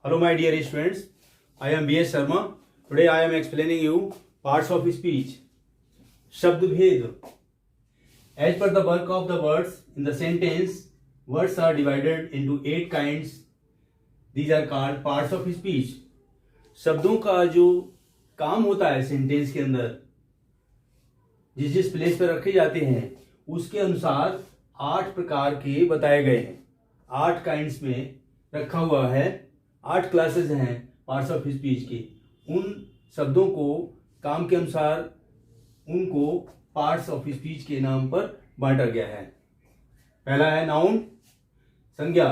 Hello my dear students, I am B.S. Sharma. Today I am explaining you parts of speech. Shabd Bhed. As per the work of the words in the sentence, words are divided into 8 kinds. These are called parts of speech. शब्दों का जो काम होता है sentence के अंदर, जिस जिस प्लेस पर रखे जाते हैं, उसके अनुसार 8 प्रकार के बताए गए हैं. 8 काइंड्स में रखा हुआ है. 8 क्लासेस हैं पार्ट्स ऑफ स्पीच की. उन शब्दों को काम के अनुसार उनको पार्ट्स ऑफ स्पीच के नाम पर बांटा गया है. पहला है नाउन, संज्ञा.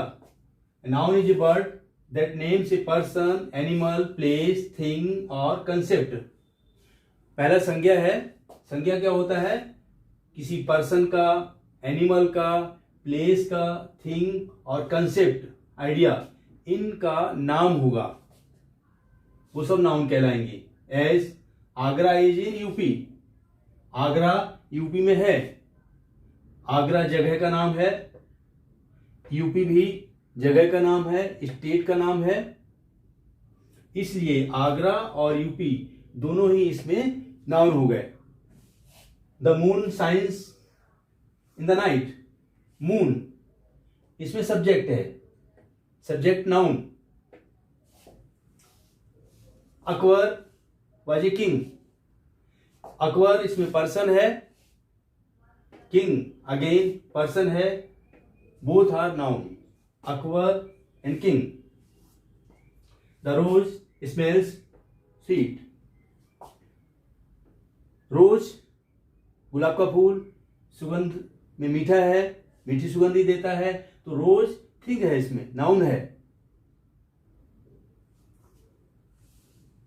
Noun is a word that names a person, animal, place, thing और कंसेप्ट. पहला संज्ञा है. संज्ञा क्या होता है? किसी पर्सन का, एनिमल का, प्लेस का, थिंग और कंसेप्ट, आइडिया, इनका नाम होगा, वो सब नाउन कहलाएंगे. As Agra is in UP. Agra UP में है. आगरा जगह का नाम है. यूपी भी जगह का नाम है, स्टेट का नाम है. इसलिए आगरा और यूपी दोनों ही इसमें नाउन हो गए. The moon shines in the night. Moon इसमें सब्जेक्ट है, subject noun. Akbar was a king. Akbar इसमें पर्सन है, किंग अगेन पर्सन है. Both are noun, Akbar and king. The rose smells sweet. Rose गुलाब का फूल सुगंध में मीठा है, मीठी सुगंधी देता है. तो रोज ठीक है, इसमें नाउन है.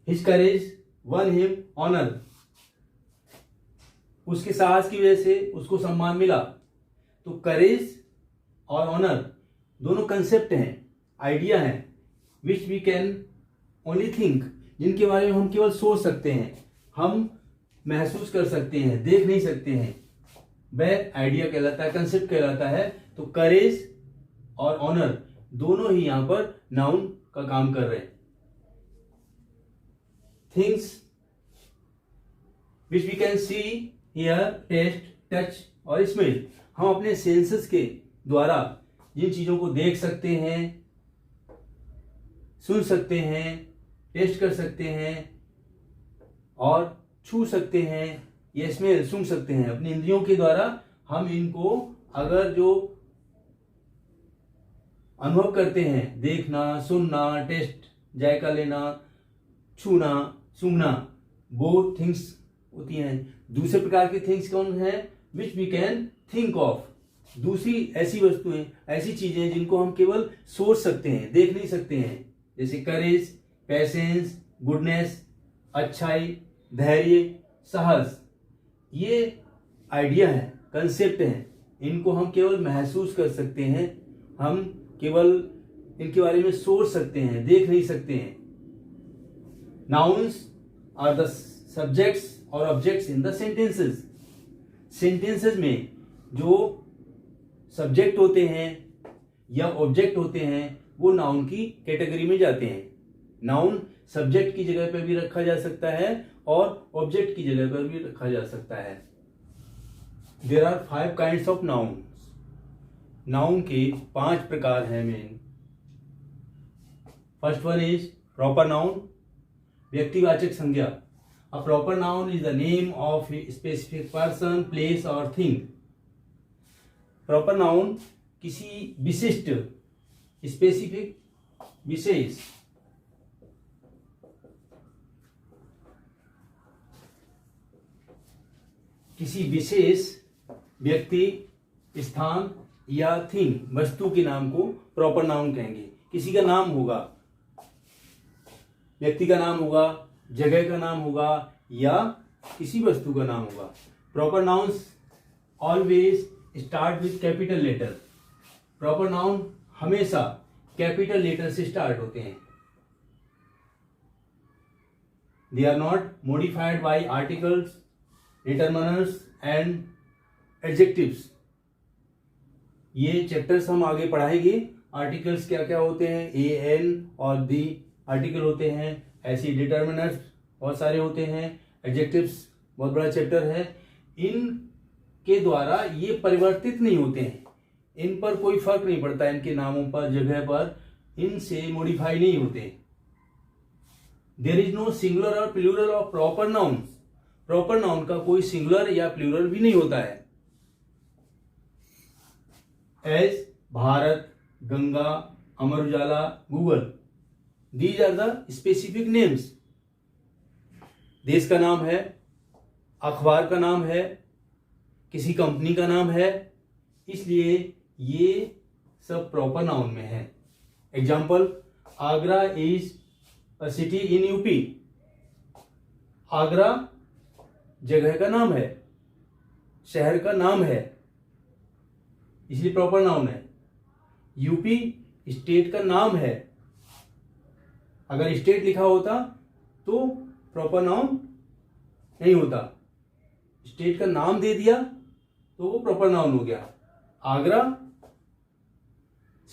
हिज करेज वन हिम ऑनर. उसके साहस की वजह से उसको सम्मान मिला. तो करेज और ऑनर दोनों कंसेप्ट हैं, आइडिया हैं, which we can only think, जिनके बारे में हम केवल सोच सकते हैं, हम महसूस कर सकते हैं, देख नहीं सकते हैं. वह आइडिया कहलाता है, कंसेप्ट कहलाता है. तो करेज और ऑनर दोनों ही यहां पर नाउन का काम कर रहे हैं. Things which we can see, hear, taste, touch और स्मेल. हम अपने सेंसेस के द्वारा जिन चीजों को देख सकते हैं, सुन सकते हैं, टेस्ट कर सकते हैं और छू सकते हैं, ये स्मेल सूंघ सकते हैं, अपनी इंद्रियों के द्वारा हम इनको अगर जो अनुभव करते हैं, देखना, सुनना, टेस्ट, जायका लेना, छूना, सूंघना, वो थिंग्स होती हैं. दूसरे प्रकार की थिंग्स कौन है? Which we can think of. दूसरी ऐसी वस्तुएं, ऐसी चीजें जिनको हम केवल सोच सकते हैं, देख नहीं सकते हैं. जैसे करेज, पैसेंस, गुडनेस, अच्छाई, धैर्य, साहस. ये आइडिया है, कंसेप्ट है. इनको हम केवल महसूस कर सकते हैं, हम केवल इनके बारे में सोच सकते हैं, देख नहीं सकते हैं. नाउन्स आर द सब्जेक्ट्स और objects in the sentences. Sentences में जो सब्जेक्ट होते हैं या ऑब्जेक्ट होते हैं वो नाउन की कैटेगरी में जाते हैं. नाउन सब्जेक्ट की जगह पर भी रखा जा सकता है और ऑब्जेक्ट की जगह पर भी रखा जा सकता है. There are 5 kinds of noun. Noun के 5 प्रकार हैं main. First one is proper noun, व्यक्तिवाचक संज्ञा. A proper noun is the name of a specific person, place और थिंग. प्रॉपर नाउन किसी विशिष्ट, स्पेसिफिक, विशेष, किसी विशेष व्यक्ति, स्थान या थिंग, वस्तु के नाम को प्रॉपर नाउन कहेंगे. किसी का नाम होगा, व्यक्ति का नाम होगा, जगह का नाम होगा या किसी वस्तु का नाम होगा. Proper nouns always start with capital letter. Proper noun हमेशा कैपिटल लेटर से स्टार्ट होते हैं. They are not modified by articles, determiners and adjectives. ये चैप्टर्स हम आगे पढ़ाएंगे आर्टिकल्स क्या क्या होते हैं, ए एन और दी आर्टिकल होते हैं। ऐसे डिटर्मिनर्स बहुत सारे होते हैं। एडजेक्टिव्स बहुत बड़ा चैप्टर है। इन के द्वारा ये परिवर्तित नहीं होते हैं, इन पर कोई फर्क नहीं पड़ता, इनके नामों पर, जगह पर इनसे मॉडिफाई नहीं होते। देयर इज नो सिंगुलर और plural of proper noun. Proper noun का कोई सिंगुलर या प्लूरल भी नहीं होता है। As Bharat, Ganga, Amar Ujala, Google, these are the specific names. देश का नाम है, अखबार का नाम है, किसी कंपनी का नाम है, इसलिए ये सब प्रॉपर नाउन में है। Example, Agra is a city in UP. Agra जगह का नाम है, शहर का नाम है, इसलिए प्रॉपर नाउन है। यूपी स्टेट का नाम है, अगर स्टेट लिखा होता तो प्रॉपर नाउन नहीं होता। स्टेट का नाम दे दिया तो वो प्रॉपर नाउन हो गया। आगरा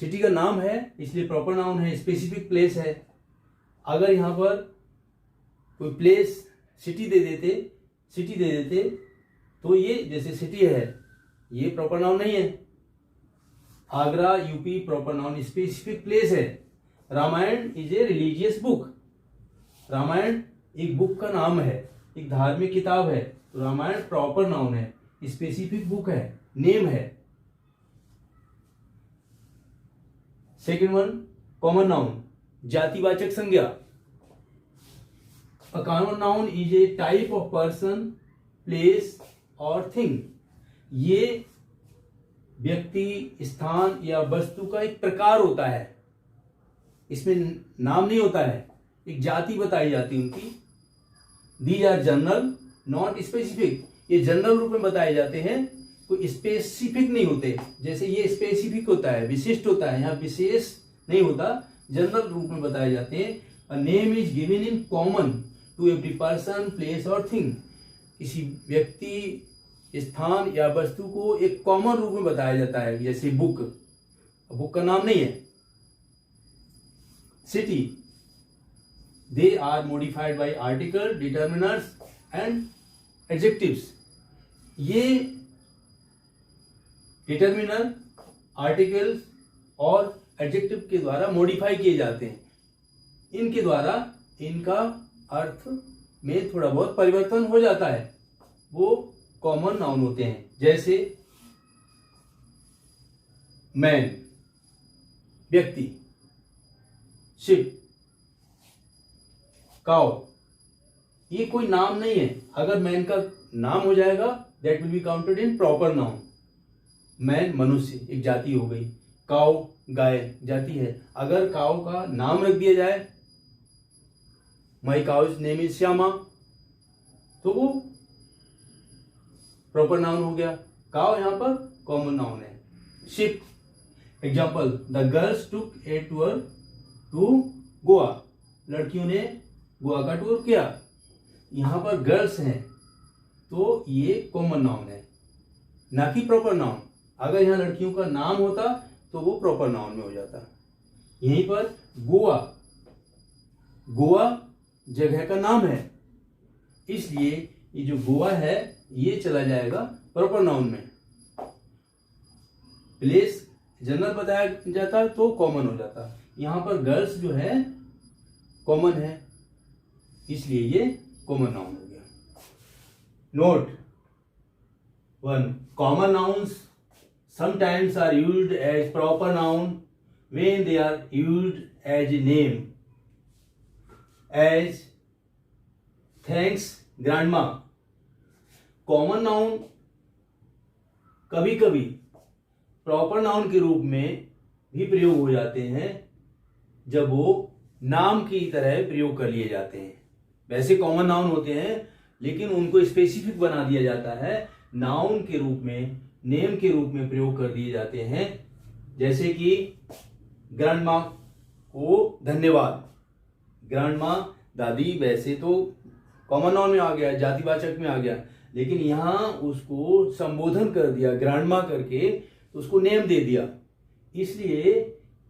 सिटी का नाम है इसलिए प्रॉपर नाउन है, स्पेसिफिक प्लेस है। अगर यहां पर कोई प्लेस सिटी दे देते तो ये जैसे सिटी है, ये प्रॉपर नाउन नहीं है। Agra UP proper noun, specific place है। Ramayana is a religious book. Ramayana एक बुक का नाम है, एक धार्मिक किताब है, तो रामायण प्रॉपर नाउन है, स्पेसिफिक बुक है, नेम है। सेकेंड वन, कॉमन नाउन, जातिवाचक संज्ञा। A common noun is a type of person, place और थिंग। ये व्यक्ति, स्थान या वस्तु का एक प्रकार होता है, इसमें नाम नहीं होता है, एक जाति बताई जाती है उनकी। These are general not specific. ये जनरल रूप में बताए जाते हैं, कोई स्पेसिफिक नहीं होते। जैसे ये स्पेसिफिक होता है, विशिष्ट होता है, यहाँ विशेष नहीं होता, जनरल रूप में बताए जाते हैं। A name is given in common to every person, place और थिंग। किसी व्यक्ति, स्थान या वस्तु को एक कॉमन रूप में बताया जाता है, जैसे बुक, बुक का नाम नहीं है। City, they are modified by article, determiners and adjectives. ये डिटर्मिनर, आर्टिकल्स और एडजेक्टिव के द्वारा मॉडिफाई किए जाते हैं। इनके द्वारा इनका अर्थ में थोड़ा बहुत परिवर्तन हो जाता है, वो कॉमन नाउन होते हैं। जैसे मैन व्यक्ति, शिप, काउ, ये कोई नाम नहीं है। अगर मैन का नाम हो जाएगा that will be counted in proper noun. Man मनुष्य एक जाति हो गई, काउ गाय जाति है। अगर काउ का नाम रख दिया जाए, my cow's name is Shyama, तो वो प्रॉपर नाउन हो गया। काउ यहां पर कॉमन नाउन है। Ship, example, the girls took a tour to Goa. लड़कियों ने गोवा का टूर किया। यहां पर गर्ल्स हैं तो ये कॉमन नाउन है, ना कि प्रॉपर नाउन। अगर यहां लड़कियों का नाम होता तो वो प्रॉपर नाउन में हो जाता। यहीं पर गोवा, गोवा जगह का नाम है, इसलिए ये जो गोवा है ये चला जाएगा प्रॉपर नाउन में। प्लेस जनरल बताया जाता तो कॉमन हो जाता। यहां पर गर्ल्स जो है कॉमन है, इसलिए ये कॉमन नाउन हो गया। Note 1, common nouns sometimes are used as proper noun when they are used as a name, as thanks grandma। Common noun कभी कभी प्रॉपर नाउन के रूप में भी प्रयोग हो जाते हैं जब वो नाम की तरह प्रयोग कर लिए जाते हैं। वैसे कॉमन नाउन होते हैं लेकिन उनको स्पेसिफिक बना दिया जाता है, नाउन के रूप में, नेम के रूप में प्रयोग कर दिए जाते हैं। जैसे कि ग्रैंडमा को धन्यवाद, ग्रैंडमा दादी, वैसे तो कॉमन नाउन में आ गया, जातिवाचक में आ गया, लेकिन यहां उसको संबोधन कर दिया ग्रैंडमा करके, तो उसको नेम दे दिया, इसलिए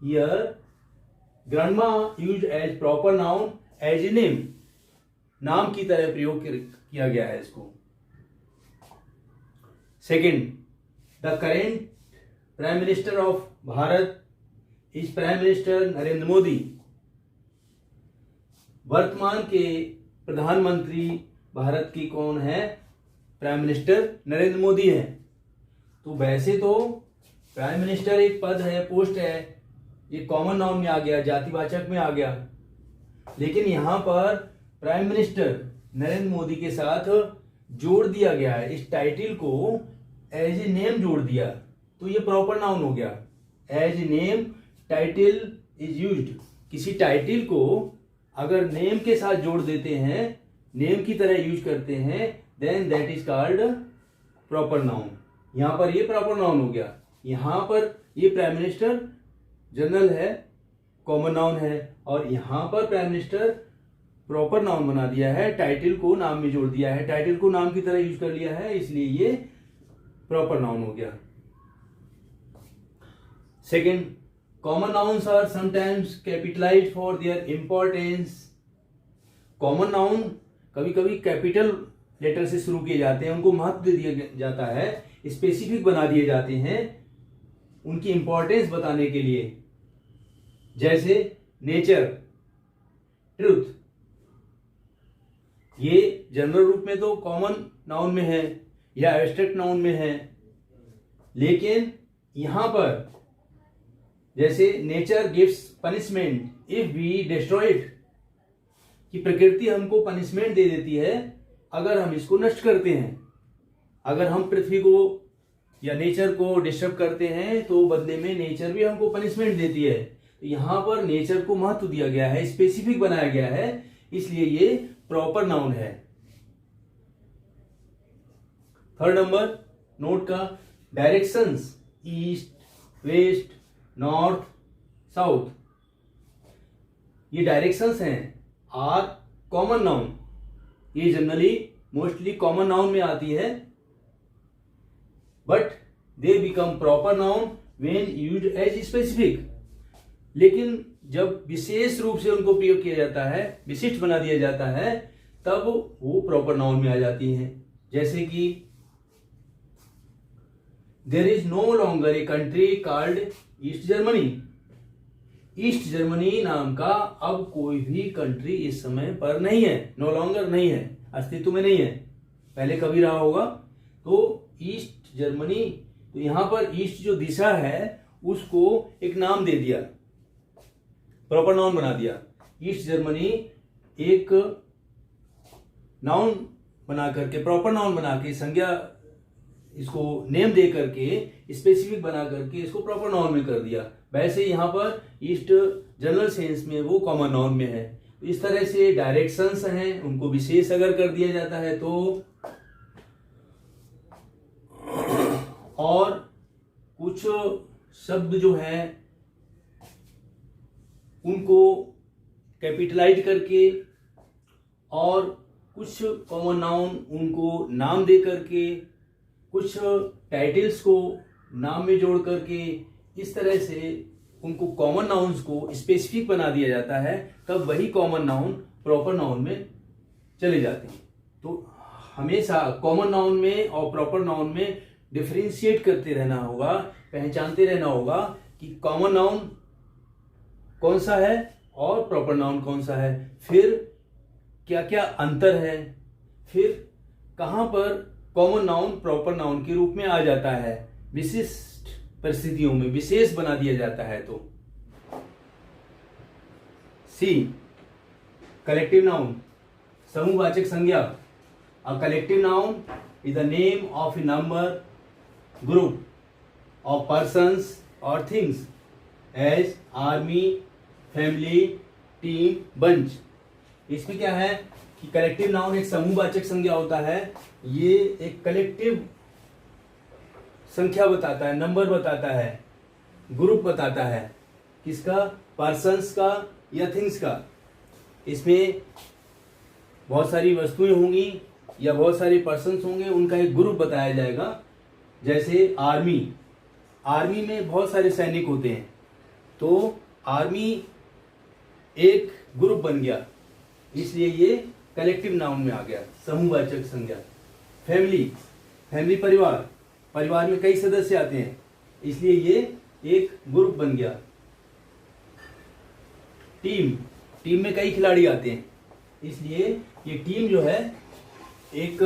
here grandma used as proper noun as a name, नाम की तरह प्रयोग किया गया है इसको। Second, the current prime minister of Bharat is prime minister Narendra Modi. वर्तमान के प्रधानमंत्री भारत की कौन है? प्राइम मिनिस्टर नरेंद्र मोदी है। तो वैसे तो प्राइम मिनिस्टर एक पद है, पोस्ट है, ये कॉमन नाउन में आ गया, जातिवाचक में आ गया, लेकिन यहां पर प्राइम मिनिस्टर नरेंद्र मोदी के साथ जोड़ दिया गया है, इस टाइटिल को एज ए नेम जोड़ दिया, तो ये प्रॉपर नाउन हो गया। As a name title is used, किसी टाइटिल को अगर नेम के साथ जोड़ देते हैं, नेम की तरह यूज करते हैं, then that is called proper noun. यहां पर ये प्रॉपर नाउन हो गया। यहां पर ये प्राइम मिनिस्टर जनरल है, कॉमन नाउन है, और यहां पर प्राइम मिनिस्टर प्रॉपर नाउन बना दिया है, टाइटिल को नाम में जोड़ दिया है, टाइटिल को नाम की तरह यूज कर लिया है, इसलिए ये प्रॉपर नाउन हो गया। Second, common nouns are sometimes capitalised for their importance. Common noun कभी कभी कैपिटल लेटर से शुरू किए जाते हैं, उनको महत्व दे दिया जाता है, स्पेसिफिक बना दिए जाते हैं उनकी इंपॉर्टेंस बताने के लिए। जैसे नेचर, ट्रूथ, ये जनरल रूप में तो कॉमन नाउन में है या एब्स्ट्रैक्ट नाउन में है, लेकिन यहां पर जैसे nature gives punishment if we destroy it, कि प्रकृति हमको पनिशमेंट दे देती है अगर हम इसको नष्ट करते हैं। अगर हम पृथ्वी को या नेचर को डिस्टर्ब करते हैं तो बदले में नेचर भी हमको पनिशमेंट देती है। तो यहां पर नेचर को महत्व दिया गया है, स्पेसिफिक बनाया गया है, इसलिए ये प्रॉपर नाउन है। थर्ड नंबर नोट का, directions east, west, north, south, ये डायरेक्शंस हैं, आर कॉमन नाउन। ये जनरली मोस्टली कॉमन नाउन में आती है, but they become proper noun when used as specific. लेकिन जब विशेष रूप से उनको प्रयोग किया जाता है, विशिष्ट बना दिया जाता है, तब वो प्रॉपर नाउन में आ जाती हैं। जैसे कि there is no longer a country called East Germany. East Germany नाम का अब कोई भी कंट्री इस समय पर नहीं है, नो लॉन्गर नहीं है, अस्तित्व में नहीं है, पहले कभी रहा होगा। तो ईस्ट जर्मनी, तो यहां पर ईस्ट जो दिशा है उसको एक नाम दे दिया, प्रॉपर नाउन बना दिया। ईस्ट जर्मनी एक नाउन बना करके, प्रॉपर नाउन बना के, संज्ञा इसको नेम दे करके, स्पेसिफिक बना करके इसको प्रॉपर नाउन में कर दिया। वैसे यहां पर ईस्ट जनरल सेंस में वो कॉमन नाउन में है। इस तरह से डायरेक्शंस हैं, उनको विशेष अगर कर दिया जाता है तो, और कुछ शब्द जो है उनको कैपिटलाइज करके, और कुछ कॉमन नाउन उनको नाम दे करके, कुछ टाइटल्स को नाम में जोड़ करके, इस तरह से उनको कॉमन नाउन्स को स्पेसिफिक बना दिया जाता है, तब वही कॉमन नाउन प्रॉपर नाउन में चले जाते हैं। तो हमेशा कॉमन नाउन में और प्रॉपर नाउन में डिफरेंशिएट करते रहना होगा, पहचानते रहना होगा कि कॉमन नाउन कौन सा है और प्रॉपर नाउन कौन सा है, फिर क्या क्या अंतर है, फिर कहां पर कॉमन नाउन प्रॉपर नाउन के रूप में आ जाता है, विशिष्ट परिस्थितियों में विशेष बना दिया जाता है। तो सी, कलेक्टिव नाउन, समूहवाचक संज्ञा। A collective noun is the name of a number, group of persons और things, as army, family, team, bunch. इसमें क्या है कि कलेक्टिव नाउन एक समूहवाचक संज्ञा होता है, ये एक कलेक्टिव संख्या बताता है, नंबर बताता है, ग्रुप बताता है, किसका, पर्सन्स का या थिंग्स का। इसमें बहुत सारी वस्तुएं होंगी या बहुत सारे पर्सन्स होंगे, उनका एक ग्रुप बताया जाएगा। जैसे आर्मी, आर्मी में बहुत सारे सैनिक होते हैं, तो आर्मी एक ग्रुप बन गया, इसलिए ये कलेक्टिव नाउन में आ गया, समूहवाचक संज्ञा। फैमिली, फैमिली परिवार, परिवार में कई सदस्य आते हैं, इसलिए ये एक ग्रुप बन गया। टीम, टीम में कई खिलाड़ी आते हैं, इसलिए ये टीम जो है एक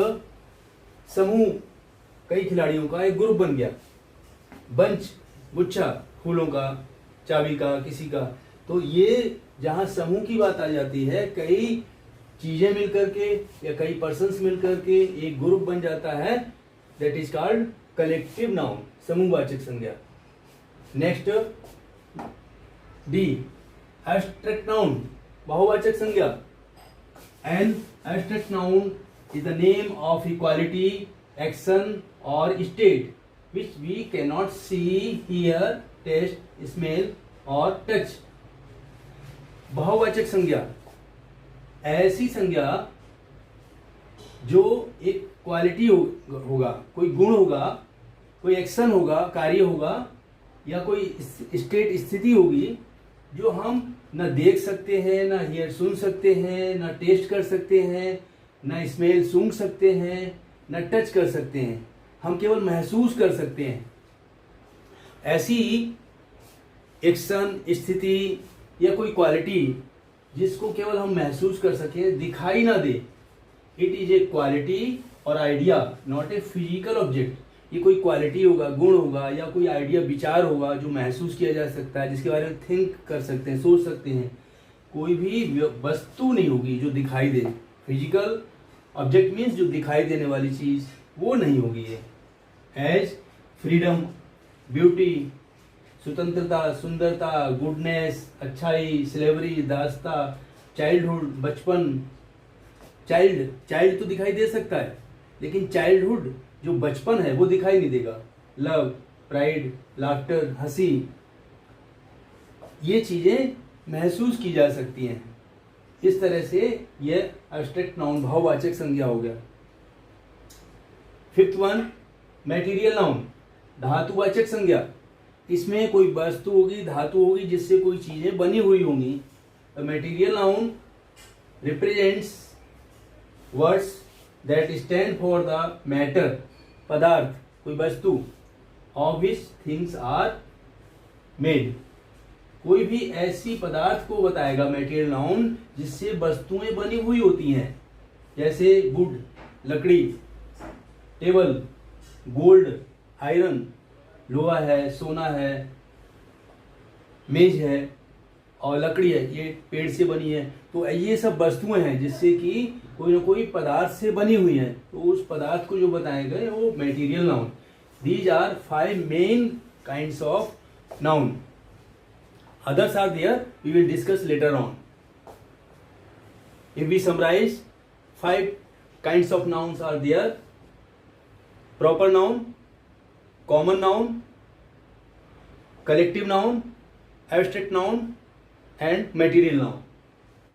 समूह, कई खिलाड़ियों का एक ग्रुप बन गया। बंच, गुच्छा, फूलों का, चाबी का, किसी का, तो ये जहां समूह की बात आ जाती है, कई चीजें मिलकर के या कई पर्सन्स मिलकर के एक ग्रुप बन जाता है, that is called collective noun, समूहवाचक संज्ञा। नेक्स्ट डी, एब्स्ट्रैक्ट नाउन, बहुवाचक संज्ञा। An abstract noun is the name of equality, action or state which we cannot see, hear, taste, smell or touch. बहुवाचक संज्ञा ऐसी संज्ञा जो एक क्वालिटी होगा, कोई गुण होगा, कोई एक्शन होगा, कार्य होगा, या कोई स्टेट, स्थिति होगी जो हम न देख सकते हैं, न हियर सुन सकते हैं, न टेस्ट कर सकते हैं, न स्मेल सूंघ सकते हैं, न टच कर सकते हैं, हम केवल महसूस कर सकते हैं। ऐसी एक्शन, स्थिति या कोई क्वालिटी जिसको केवल हम महसूस कर सकें, दिखाई ना दे, इट इज ए क्वालिटी और idea, not a physical object. ये कोई क्वालिटी होगा, गुण होगा, या कोई आइडिया, विचार होगा जो महसूस किया जा सकता है, जिसके बारे में थिंक कर सकते हैं, सोच सकते हैं। कोई भी वस्तु नहीं होगी जो दिखाई दे। फिजिकल ऑब्जेक्ट मीन्स जो दिखाई देने वाली चीज, वो नहीं होगी ये। एज फ्रीडम, ब्यूटी, स्वतंत्रता, सुंदरता, गुडनेस, अच्छाई, स्लेवरी, दासता, चाइल्डहुड, बचपन। चाइल्ड तो दिखाई दे सकता है, लेकिन चाइल्डहुड जो बचपन है वो दिखाई नहीं देगा। लव, प्राइड, लाफ्टर, हंसी, ये चीजें महसूस की जा सकती हैं। इस तरह से यह एब्स्ट्रैक्ट नाउन, बहुवाचक संज्ञा हो गया। फिफ्थ वन, मैटीरियल नाउन, धातुवाचक संज्ञा। इसमें कोई वस्तु होगी, धातु होगी, जिससे कोई चीजें बनी हुई होंगी। Material noun represents words that stand for the matter, पदार्थ, कोई वस्तु, of which things are made. कोई भी ऐसी पदार्थ को बताएगा मैटेरियल नाउन जिससे वस्तुएं बनी हुई होती हैं, जैसे वुड, लकड़ी, टेबल, गोल्ड, आयरन, लोहा है, सोना है, मेज है, और लकड़ी है, ये पेड़ से बनी है। तो ये सब वस्तुएं हैं जिससे कि कोई ना कोई पदार्थ से बनी हुई है, तो उस पदार्थ को जो बताए गए वो material noun. These are 5 main kinds of noun. Others are there, we will discuss later on. If we summarize, 5 kinds of nouns are there: proper noun, common noun, collective noun, abstract noun and material noun.